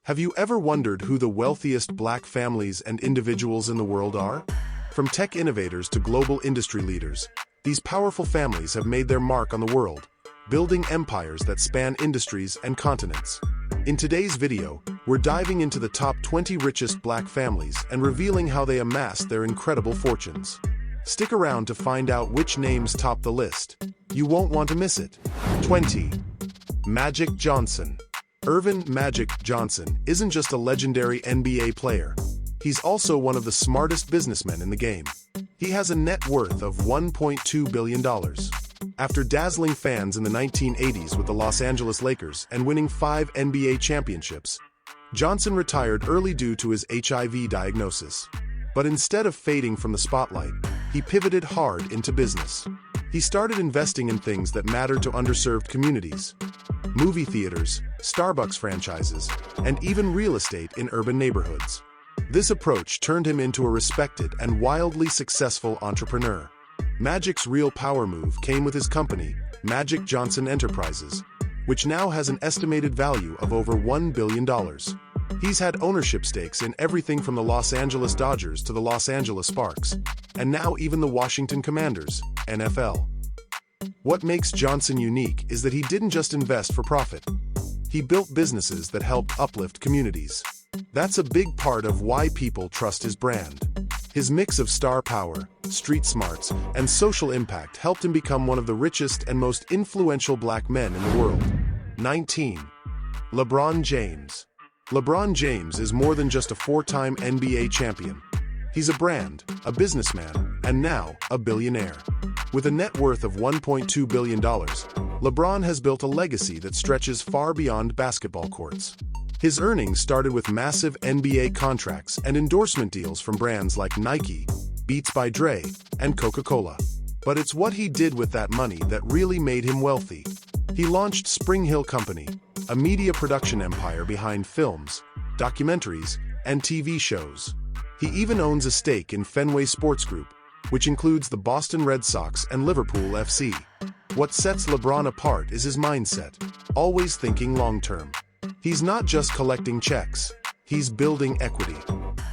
Have you ever wondered who the wealthiest black families and individuals in the world are? From tech innovators to global industry leaders, these powerful families have made their mark on the world, building empires that span industries and continents. In today's video, we're diving into the top 20 richest black families and revealing how they amassed their incredible fortunes. Stick around to find out which names top the list. You won't want to miss it. 20. Magic Johnson. Earvin "Magic" Johnson isn't just a legendary NBA player. He's also one of the smartest businessmen in the game. He has a net worth of $1.2 billion. After dazzling fans in the 1980s with the Los Angeles Lakers and winning 5 NBA championships, Johnson retired early due to his HIV diagnosis. But instead of fading from the spotlight, he pivoted hard into business. He started investing in things that mattered to underserved communities: movie theaters, Starbucks franchises, and even real estate in urban neighborhoods. This approach turned him into a respected and wildly successful entrepreneur. Magic's real power move came with his company, Magic Johnson Enterprises, which now has an estimated value of over $1 billion. He's had ownership stakes in everything from the Los Angeles Dodgers to the Los Angeles Sparks, and now even the Washington Commanders, NFL. What makes Johnson unique is that he didn't just invest for profit. He built businesses that helped uplift communities. That's a big part of why people trust his brand. His mix of star power, street smarts, and social impact helped him become one of the richest and most influential black men in the world. 19. LeBron James. LeBron James is more than just a 4-time NBA champion. He's a brand, a businessman, and now a billionaire. With a net worth of $1.2 billion, LeBron has built a legacy that stretches far beyond basketball courts. His earnings started with massive NBA contracts and endorsement deals from brands like Nike, Beats by Dre, and Coca-Cola. But it's what he did with that money that really made him wealthy. He launched Spring Hill Company, a media production empire behind films, documentaries, and TV shows. He even owns a stake in Fenway Sports Group, which includes the Boston Red Sox and Liverpool FC. What sets LeBron apart is his mindset, always thinking long-term. He's not just collecting checks, he's building equity.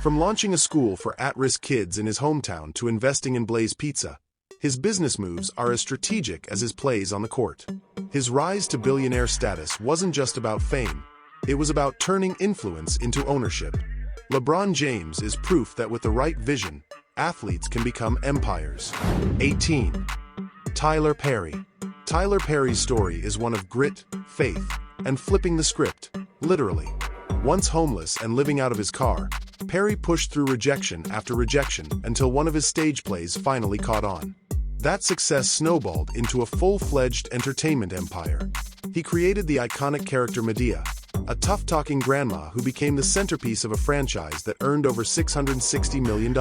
From launching a school for at-risk kids in his hometown to investing in Blaze Pizza, his business moves are as strategic as his plays on the court. His rise to billionaire status wasn't just about fame, it was about turning influence into ownership. LeBron James is proof that with the right vision, athletes can become empires. 18. Tyler Perry. Tyler Perry's story is one of grit, faith, and flipping the script, literally. Once homeless and living out of his car, Perry pushed through rejection after rejection until one of his stage plays finally caught on. That success snowballed into a full-fledged entertainment empire. He created the iconic character Medea, a tough-talking grandma who became the centerpiece of a franchise that earned over $660 million.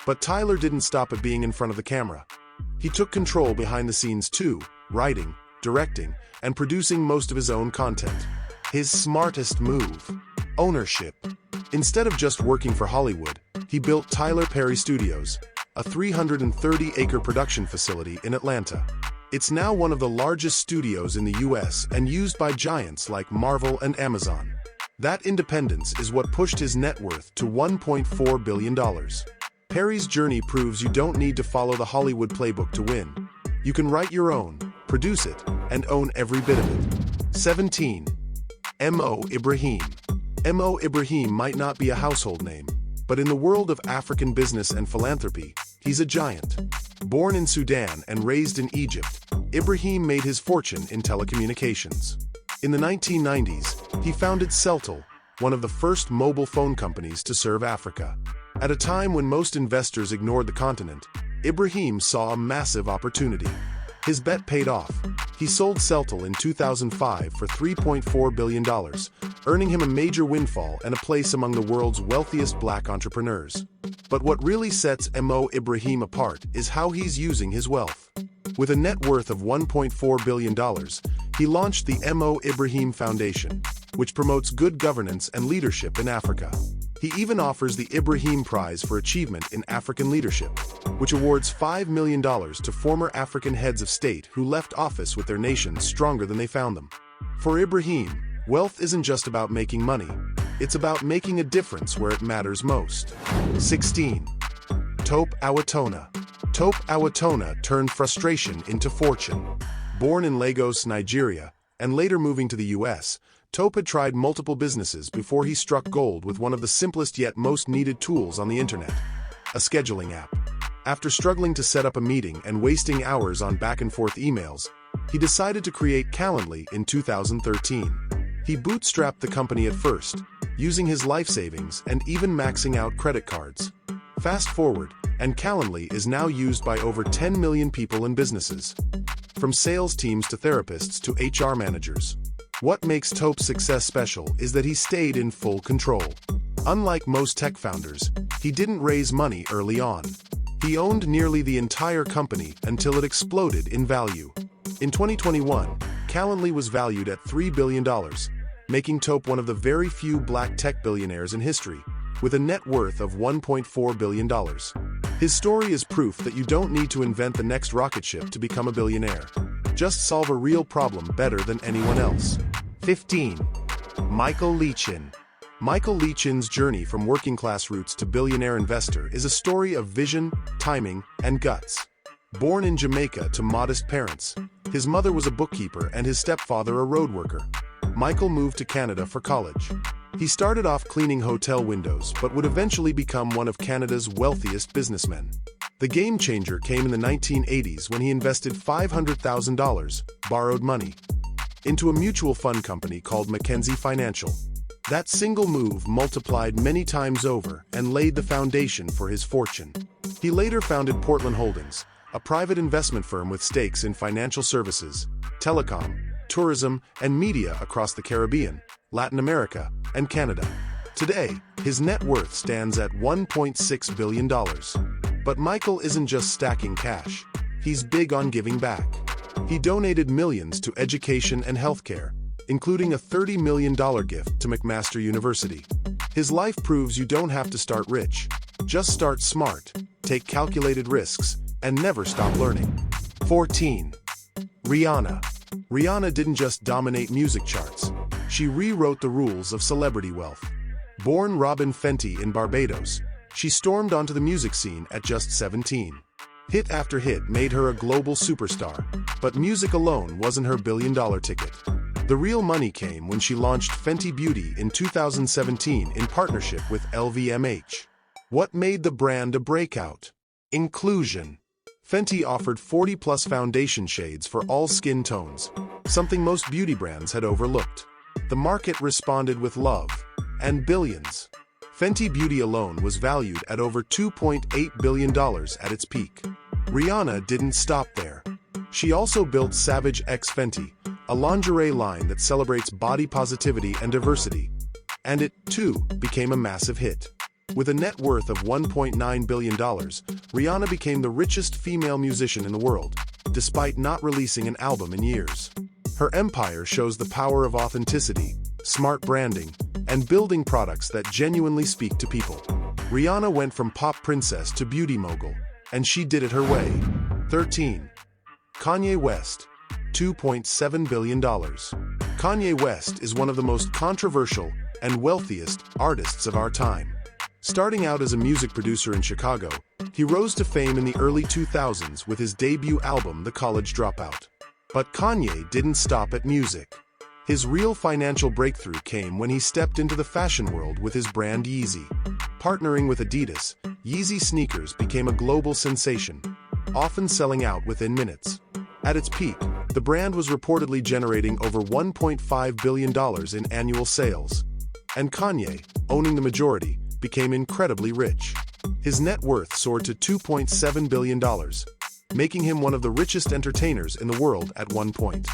But Tyler didn't stop at being in front of the camera. He took control behind the scenes too, writing, directing, and producing most of his own content. His smartest move: ownership. Instead of just working for Hollywood, he built Tyler Perry Studios, a 330-acre production facility in Atlanta. It's now one of the largest studios in the US and used by giants like Marvel and Amazon. That independence is what pushed his net worth to $1.4 billion. Perry's journey proves you don't need to follow the Hollywood playbook to win. You can write your own, produce it, and own every bit of it. 17. Ibrahim. Ibrahim might not be a household name, but in the world of African business and philanthropy, he's a giant. Born in Sudan and raised in Egypt, Ibrahim made his fortune in telecommunications. In the 1990s, he founded Celtel, one of the first mobile phone companies to serve Africa. At a time when most investors ignored the continent, Ibrahim saw a massive opportunity. His bet paid off. He sold Celtel in 2005 for $3.4 billion, earning him a major windfall and a place among the world's wealthiest black entrepreneurs. But what really sets Ibrahim apart is how he's using his wealth. With a net worth of $1.4 billion, he launched the Ibrahim Foundation, which promotes good governance and leadership in Africa. He even offers the Ibrahim Prize for Achievement in African Leadership, which awards $5 million to former African heads of state who left office with their nations stronger than they found them. For Ibrahim, wealth isn't just about making money, It's about making a difference where it matters most. 16. Tope Awatona. Tope Awatona turned frustration into fortune. Born in Lagos, Nigeria, and later moving to the US, Tope had tried multiple businesses before he struck gold with one of the simplest yet most needed tools on the internet, a scheduling app. After struggling to set up a meeting and wasting hours on back-and-forth emails, he decided to create Calendly in 2013. He bootstrapped the company at first, using his life savings and even maxing out credit cards. Fast forward, and Calendly is now used by over 10 million people and businesses. From sales teams to therapists to HR managers. What makes Tope's success special is that he stayed in full control. Unlike most tech founders, he didn't raise money early on. He owned nearly the entire company until it exploded in value. In 2021, Calendly was valued at $3 billion, making Tope one of the very few black tech billionaires in history, with a net worth of $1.4 billion. His story is proof that you don't need to invent the next rocket ship to become a billionaire. Just solve a real problem better than anyone else. 15. Michael Leechin. Michael Leechin's journey from working-class roots to billionaire investor is a story of vision, timing, and guts. Born in Jamaica to modest parents, his mother was a bookkeeper and his stepfather a road worker. Michael moved to Canada for college. He started off cleaning hotel windows but would eventually become one of Canada's wealthiest businessmen. The game changer came in the 1980s when he invested $500,000, borrowed money, into a mutual fund company called Mackenzie Financial. That single move multiplied many times over and laid the foundation for his fortune. He later founded Portland Holdings, a private investment firm with stakes in financial services, telecom, tourism, and media across the Caribbean, Latin America, and Canada. Today, his net worth stands at $1.6 billion. But Michael isn't just stacking cash. He's big on giving back. He donated millions to education and healthcare, including a $30 million gift to McMaster University. His life proves you don't have to start rich. Just start smart, take calculated risks, and never stop learning. 14. Rihanna. Rihanna didn't just dominate music charts. She rewrote the rules of celebrity wealth. Born Robin Fenty in Barbados, she stormed onto the music scene at just 17. Hit after hit made her a global superstar, but music alone wasn't her billion-dollar ticket. The real money came when she launched Fenty Beauty in 2017 in partnership with LVMH. What made the brand a breakout? Inclusion. Fenty offered 40-plus foundation shades for all skin tones, something most beauty brands had overlooked. The market responded with love, and billions. Fenty Beauty alone was valued at over $2.8 billion at its peak. Rihanna didn't stop there. She also built Savage X Fenty, a lingerie line that celebrates body positivity and diversity. And it, too, became a massive hit. With a net worth of $1.9 billion, Rihanna became the richest female musician in the world, despite not releasing an album in years. Her empire shows the power of authenticity, smart branding, and building products that genuinely speak to people. Rihanna went from pop princess to beauty mogul, and she did it her way. 13. Kanye West. $2.7 billion. Kanye West is one of the most controversial and wealthiest artists of our time. Starting out as a music producer in Chicago, he rose to fame in the early 2000s with his debut album The College Dropout. But Kanye didn't stop at music. His real financial breakthrough came when he stepped into the fashion world with his brand JayZ. Partnering with Adidas, JayZ sneakers became a global sensation, often selling out within minutes. At its peak, the brand was reportedly generating over $1.5 billion in annual sales. And Kanye, owning the majority, became incredibly rich. His net worth soared to $2.7 billion, making him one of the richest entertainers in the world at one point.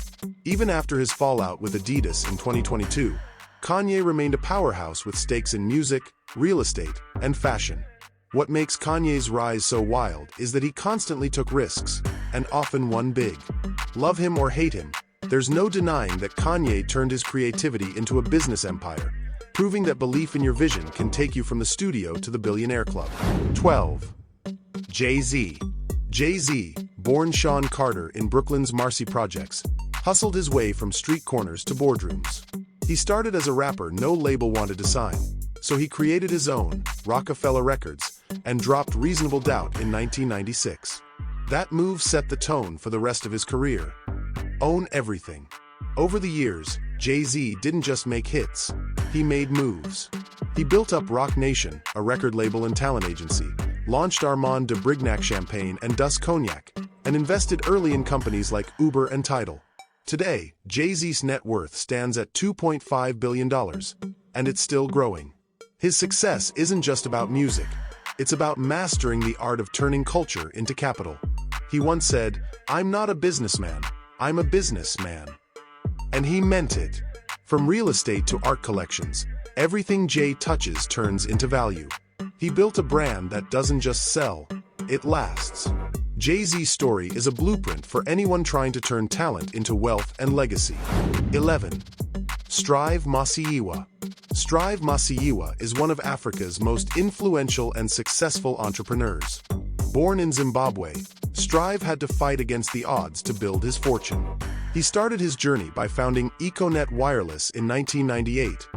Even after his fallout with Adidas in 2022, Kanye remained a powerhouse with stakes in music, real estate, and fashion. What makes Kanye's rise so wild is that he constantly took risks, and often won big. Love him or hate him, there's no denying that Kanye turned his creativity into a business empire, proving that belief in your vision can take you from the studio to the billionaire club. 12. JayZ. JayZ, born Sean Carter in Brooklyn's Marcy Projects, hustled his way from street corners to boardrooms. He started as a rapper no label wanted to sign, so he created his own, Rockefeller Records, and dropped Reasonable Doubt in 1996. That move set the tone for the rest of his career. Own everything. Over the years, JayZ didn't just make hits, he made moves. He built up Roc Nation, a record label and talent agency, launched Armand de Brignac Champagne and Dus Cognac, and invested early in companies like Uber and Tidal. Today, JayZ's net worth stands at $2.5 billion, and it's still growing. His success isn't just about music, it's about mastering the art of turning culture into capital. He once said, "I'm not a businessman, I'm a businessman." And he meant it. From real estate to art collections, everything Jay touches turns into value. He built a brand that doesn't just sell, it lasts. JayZ's story is a blueprint for anyone trying to turn talent into wealth and legacy. 11. Strive Masiyiwa. Strive Masiyiwa is one of Africa's most influential and successful entrepreneurs. Born in Zimbabwe, Strive had to fight against the odds to build his fortune. He started his journey by founding Econet Wireless in 1998,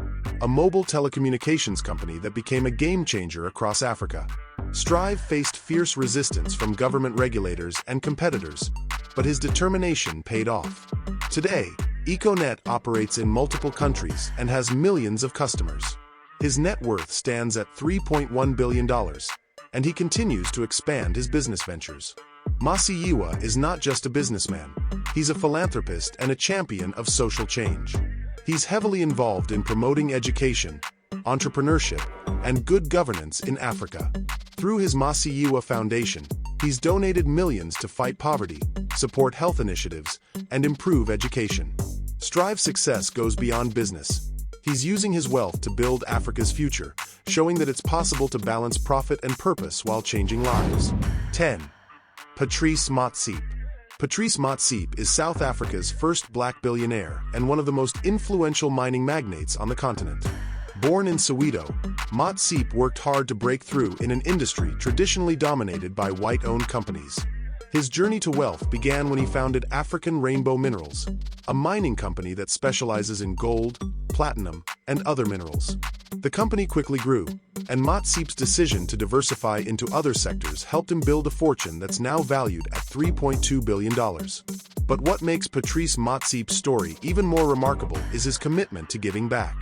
a mobile telecommunications company that became a game-changer across Africa. Strive faced fierce resistance from government regulators and competitors, but his determination paid off. Today, Econet operates in multiple countries and has millions of customers. His net worth stands at $3.1 billion, and he continues to expand his business ventures. Masiyiwa is not just a businessman, he's a philanthropist and a champion of social change. He's heavily involved in promoting education, entrepreneurship, and good governance in Africa. Through his Masiyiwa Foundation, he's donated millions to fight poverty, support health initiatives, and improve education. Strive's success goes beyond business. He's using his wealth to build Africa's future, showing that it's possible to balance profit and purpose while changing lives. 10. Patrice Motsepe. Patrice Motsepe is South Africa's first black billionaire and one of the most influential mining magnates on the continent. Born in Soweto, Motsepe worked hard to break through in an industry traditionally dominated by white-owned companies. His journey to wealth began when he founded African Rainbow Minerals, a mining company that specializes in gold, platinum, and other minerals. The company quickly grew, and Motsepe's decision to diversify into other sectors helped him build a fortune that's now valued at $3.2 billion. But what makes Patrice Motsepe's story even more remarkable is his commitment to giving back.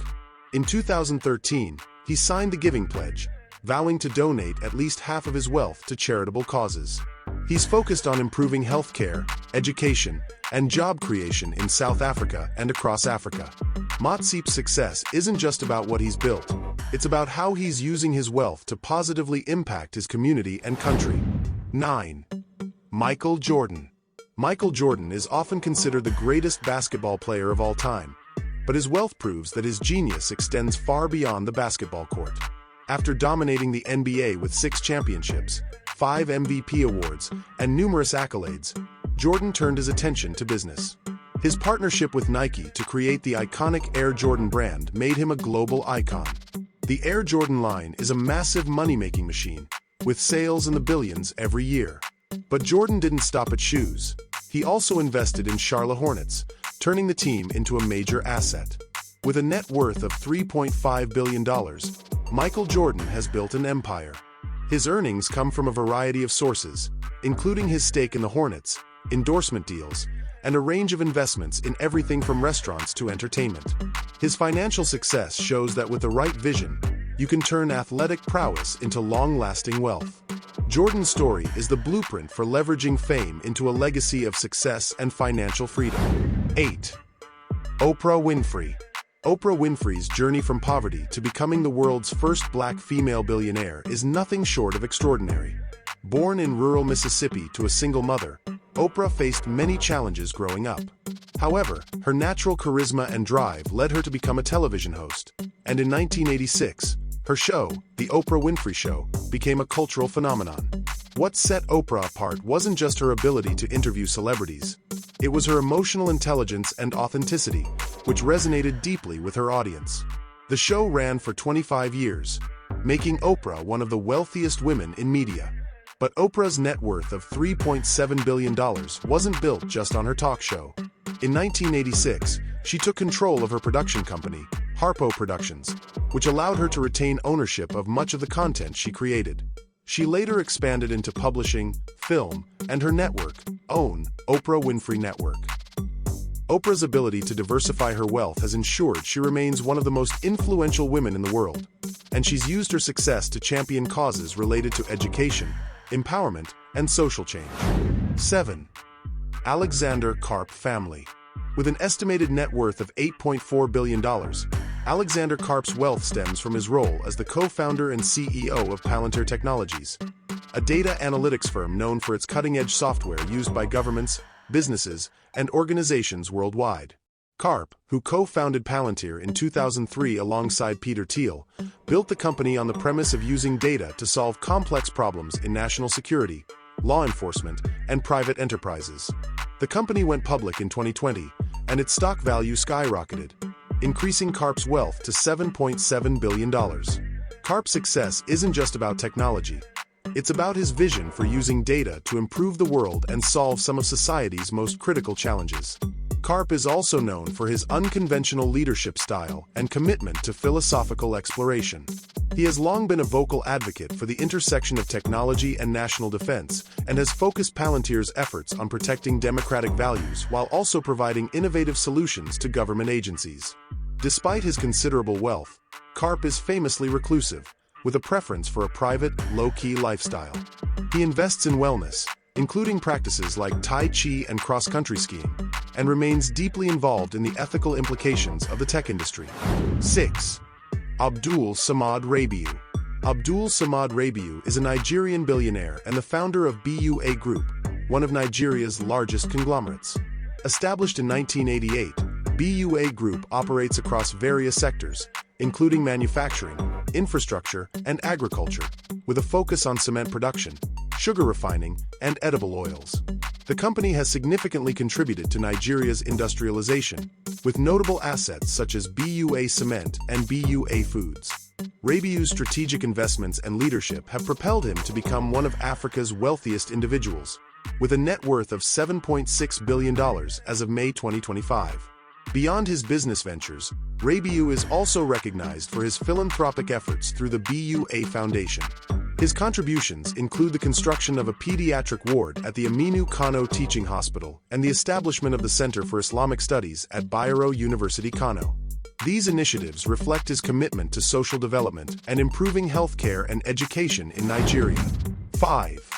In 2013, he signed the Giving Pledge, vowing to donate at least half of his wealth to charitable causes. He's focused on improving healthcare, education, and job creation in South Africa and across Africa. Motsepe's success isn't just about what he's built, it's about how he's using his wealth to positively impact his community and country. 9. Michael Jordan. Michael Jordan is often considered the greatest basketball player of all time, but his wealth proves that his genius extends far beyond the basketball court. After dominating the NBA with 6 championships, 5 MVP awards, and numerous accolades, Jordan turned his attention to business. His partnership with Nike to create the iconic Air Jordan brand made him a global icon. The Air Jordan line is a massive money-making machine, with sales in the billions every year. But Jordan didn't stop at shoes. He also invested in Charlotte Hornets, turning the team into a major asset. With a net worth of $3.5 billion, Michael Jordan has built an empire. His earnings come from a variety of sources, including his stake in the Hornets, endorsement deals, and a range of investments in everything from restaurants to entertainment. His financial success shows that with the right vision, you can turn athletic prowess into long-lasting wealth. Jordan's story is the blueprint for leveraging fame into a legacy of success and financial freedom. 8. Oprah Winfrey. Oprah Winfrey's journey from poverty to becoming the world's first black female billionaire is nothing short of extraordinary. Born in rural Mississippi to a single mother, Oprah faced many challenges growing up. However, her natural charisma and drive led her to become a television host, and in 1986, her show, The Oprah Winfrey Show, became a cultural phenomenon. What set Oprah apart wasn't just her ability to interview celebrities. It was her emotional intelligence and authenticity, which resonated deeply with her audience. The show ran for 25 years, making Oprah one of the wealthiest women in media. But Oprah's net worth of $3.7 billion wasn't built just on her talk show. In 1986, she took control of her production company, Harpo Productions, which allowed her to retain ownership of much of the content she created. She later expanded into publishing, film, and her network, OWN, Oprah Winfrey Network. Oprah's ability to diversify her wealth has ensured she remains one of the most influential women in the world, and she's used her success to champion causes related to education, empowerment, and social change. 7. Alexander Karp family. With an estimated net worth of $8.4 billion, Alexander Karp's wealth stems from his role as the co-founder and CEO of Palantir Technologies, a data analytics firm known for its cutting-edge software used by governments, businesses, and organizations worldwide. Karp, who co-founded Palantir in 2003 alongside Peter Thiel, built the company on the premise of using data to solve complex problems in national security, law enforcement, and private enterprises. The company went public in 2020, and its stock value skyrocketed, increasing Karp's wealth to $7.7 billion. Karp's success isn't just about technology. It's about his vision for using data to improve the world and solve some of society's most critical challenges. Karp is also known for his unconventional leadership style and commitment to philosophical exploration. He has long been a vocal advocate for the intersection of technology and national defense, and has focused Palantir's efforts on protecting democratic values while also providing innovative solutions to government agencies. Despite his considerable wealth, Karp is famously reclusive, with a preference for a private, low-key lifestyle. He invests in wellness, including practices like Tai Chi and cross-country skiing, and remains deeply involved in the ethical implications of the tech industry. 6. Abdul Samad Rabiu. Abdul Samad Rabiu is a Nigerian billionaire and the founder of BUA Group, one of Nigeria's largest conglomerates. Established in 1988, BUA Group operates across various sectors, including manufacturing, infrastructure, and agriculture, with a focus on cement production, sugar refining, and edible oils. The company has significantly contributed to Nigeria's industrialization, with notable assets such as BUA Cement and BUA Foods. Rabiu's strategic investments and leadership have propelled him to become one of Africa's wealthiest individuals, with a net worth of $7.6 billion as of May 2025. Beyond his business ventures, Rabiu is also recognized for his philanthropic efforts through the BUA Foundation. His contributions include the construction of a pediatric ward at the Aminu Kano Teaching Hospital and the establishment of the Center for Islamic Studies at Bayero University Kano. These initiatives reflect his commitment to social development and improving healthcare and education in Nigeria. 5.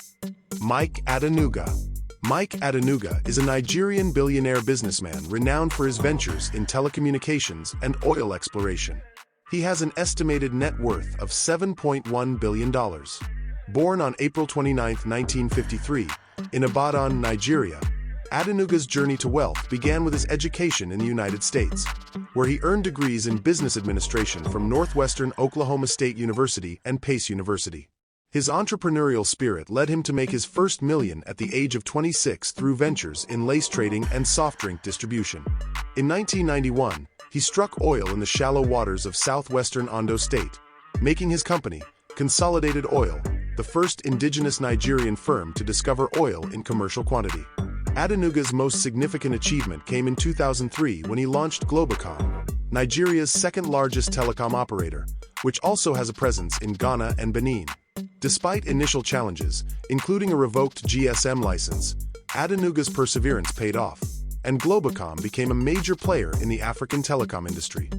Mike Adenuga. Mike Adenuga is a Nigerian billionaire businessman renowned for his ventures in telecommunications and oil exploration. He has an estimated net worth of $7.1 billion. Born on April 29, 1953, in Ibadan, Nigeria, Adenuga's journey to wealth began with his education in the United States, where he earned degrees in business administration from Northwestern Oklahoma State University and Pace University. His entrepreneurial spirit led him to make his first million at the age of 26 through ventures in lace trading and soft drink distribution. In 1991, he struck oil in the shallow waters of southwestern Ondo State, making his company, Consolidated Oil, the first indigenous Nigerian firm to discover oil in commercial quantity. Adenuga's most significant achievement came in 2003 when he launched Globacom, Nigeria's second-largest telecom operator, which also has a presence in Ghana and Benin. Despite initial challenges, including a revoked GSM license, Adenuga's perseverance paid off, and Globacom became a major player in the African telecom industry.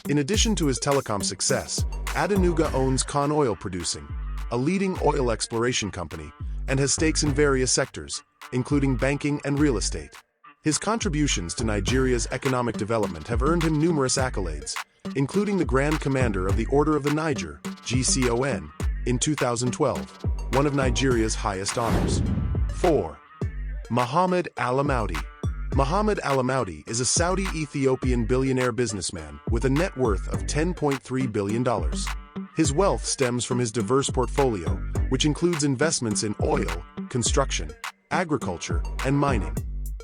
In addition to his telecom success, Adenuga owns Con Oil Producing, a leading oil exploration company, and has stakes in various sectors, including banking and real estate. His contributions to Nigeria's economic development have earned him numerous accolades, including the Grand Commander of the Order of the Niger, GCON, in 2012, one of Nigeria's highest honors. 4. Mohammed Alamoudi. Mohammed Alamoudi is a Saudi-Ethiopian billionaire businessman with a net worth of $10.3 billion. His wealth stems from his diverse portfolio, which includes investments in oil, construction, agriculture, and mining.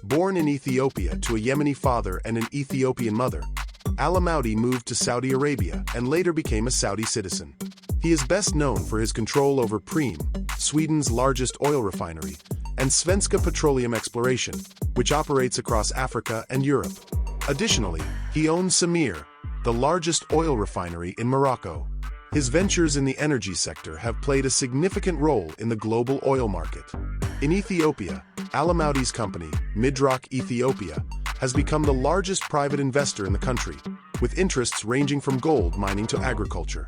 Born in Ethiopia to a Yemeni father and an Ethiopian mother, Alamoudi moved to Saudi Arabia and later became a Saudi citizen. He is best known for his control over Preem, Sweden's largest oil refinery, and Svenska Petroleum Exploration, which operates across Africa and Europe. Additionally, he owns Samir, the largest oil refinery in Morocco. His ventures in the energy sector have played a significant role in the global oil market. In Ethiopia, Alamouti's company, Midrock Ethiopia, has become the largest private investor in the country, with interests ranging from gold mining to agriculture.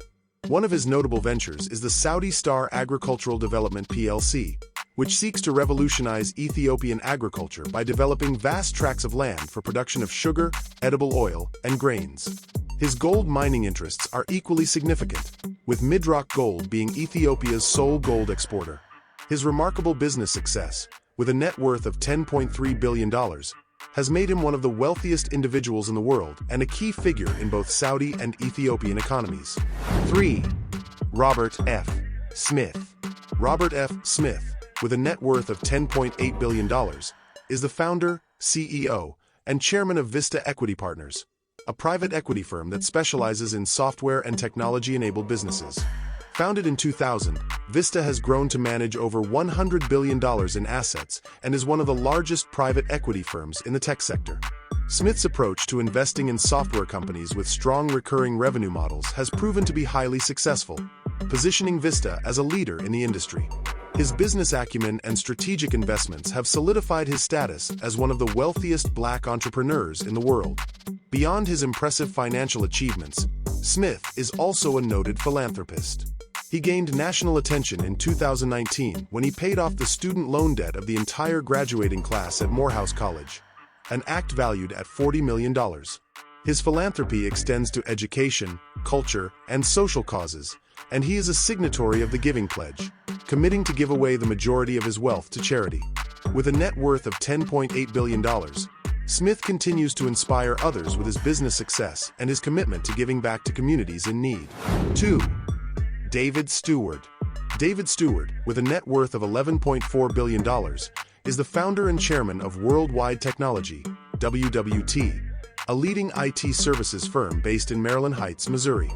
One of his notable ventures is the Saudi Star Agricultural Development plc, which seeks to revolutionize Ethiopian agriculture by developing vast tracts of land for production of sugar, edible oil, and grains. His gold mining interests are equally significant, with Midrock Gold being Ethiopia's sole gold exporter. His remarkable business success, with a net worth of $10.3 billion, has made him one of the wealthiest individuals in the world and a key figure in both Saudi and Ethiopian economies. 3. Robert F. Smith. Robert F. Smith, with a net worth of $10.8 billion, is the founder, CEO, and chairman of Vista Equity Partners, a private equity firm that specializes in software and technology-enabled businesses. Founded in 2000, Vista has grown to manage over $100 billion in assets and is one of the largest private equity firms in the tech sector. Smith's approach to investing in software companies with strong recurring revenue models has proven to be highly successful, positioning Vista as a leader in the industry. His business acumen and strategic investments have solidified his status as one of the wealthiest Black entrepreneurs in the world. Beyond his impressive financial achievements, Smith is also a noted philanthropist. He gained national attention in 2019 when he paid off the student loan debt of the entire graduating class at Morehouse College, an act valued at $40 million. His philanthropy extends to education, culture, and social causes, and he is a signatory of the Giving Pledge, committing to give away the majority of his wealth to charity. With a net worth of $10.8 billion, Smith continues to inspire others with his business success and his commitment to giving back to communities in need. 2. David Stewart. David Stewart, with a net worth of $11.4 billion, is the founder and chairman of Worldwide Technology, WWT, a leading IT services firm based in Maryland Heights, Missouri.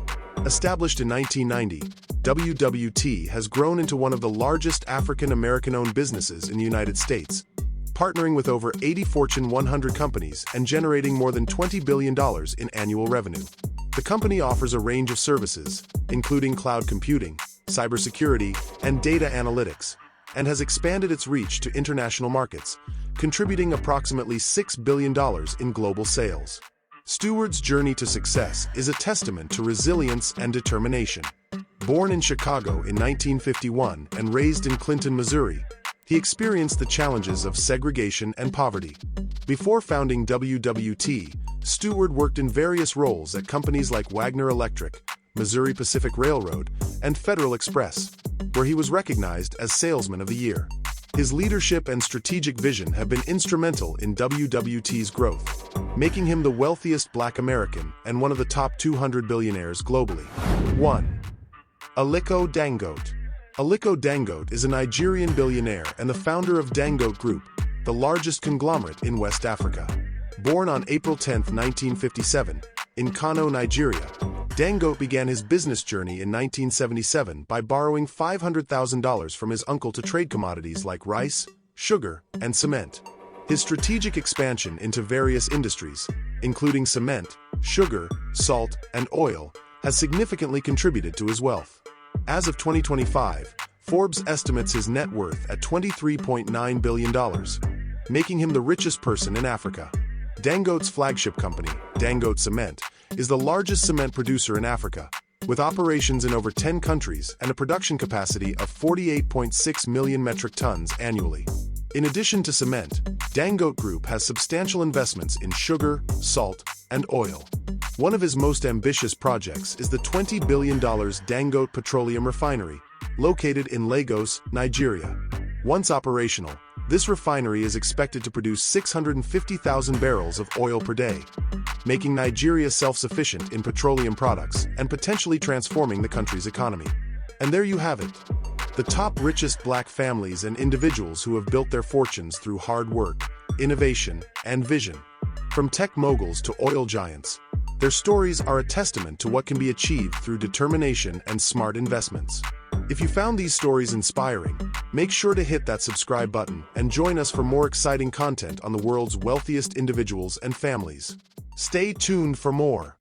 Established in 1990, WWT has grown into one of the largest African-American-owned businesses in the United States, partnering with over 80 Fortune 100 companies and generating more than $20 billion in annual revenue. The company offers a range of services, including cloud computing, cybersecurity, and data analytics, and has expanded its reach to international markets, contributing approximately $6 billion in global sales. Stewart's journey to success is a testament to resilience and determination. Born in Chicago in 1951 and raised in Clinton, Missouri, he experienced the challenges of segregation and poverty. Before founding WWT, Stewart worked in various roles at companies like Wagner Electric, Missouri Pacific Railroad, and Federal Express, where he was recognized as Salesman of the Year. His leadership and strategic vision have been instrumental in WWT's growth, making him the wealthiest Black American and one of the top 200 billionaires globally. 1. Aliko Dangote. Aliko Dangote is a Nigerian billionaire and the founder of Dangote Group, the largest conglomerate in West Africa. Born on April 10, 1957, in Kano, Nigeria, Dangote began his business journey in 1977 by borrowing $500,000 from his uncle to trade commodities like rice, sugar, and cement. His strategic expansion into various industries, including cement, sugar, salt, and oil, has significantly contributed to his wealth. As of 2025, Forbes estimates his net worth at $23.9 billion, making him the richest person in Africa. Dangote's flagship company, Dangote Cement, is the largest cement producer in Africa, with operations in over 10 countries and a production capacity of 48.6 million metric tons annually. In addition to cement, Dangote Group has substantial investments in sugar, salt, and oil. One of his most ambitious projects is the $20 billion Dangote Petroleum Refinery, located in Lagos, Nigeria. Once operational, this refinery is expected to produce 650,000 barrels of oil per day, making Nigeria self-sufficient in petroleum products and potentially transforming the country's economy. And there you have it. The top richest Black families and individuals who have built their fortunes through hard work, innovation, and vision. From tech moguls to oil giants, their stories are a testament to what can be achieved through determination and smart investments. If you found these stories inspiring, make sure to hit that subscribe button and join us for more exciting content on the world's wealthiest individuals and families. Stay tuned for more.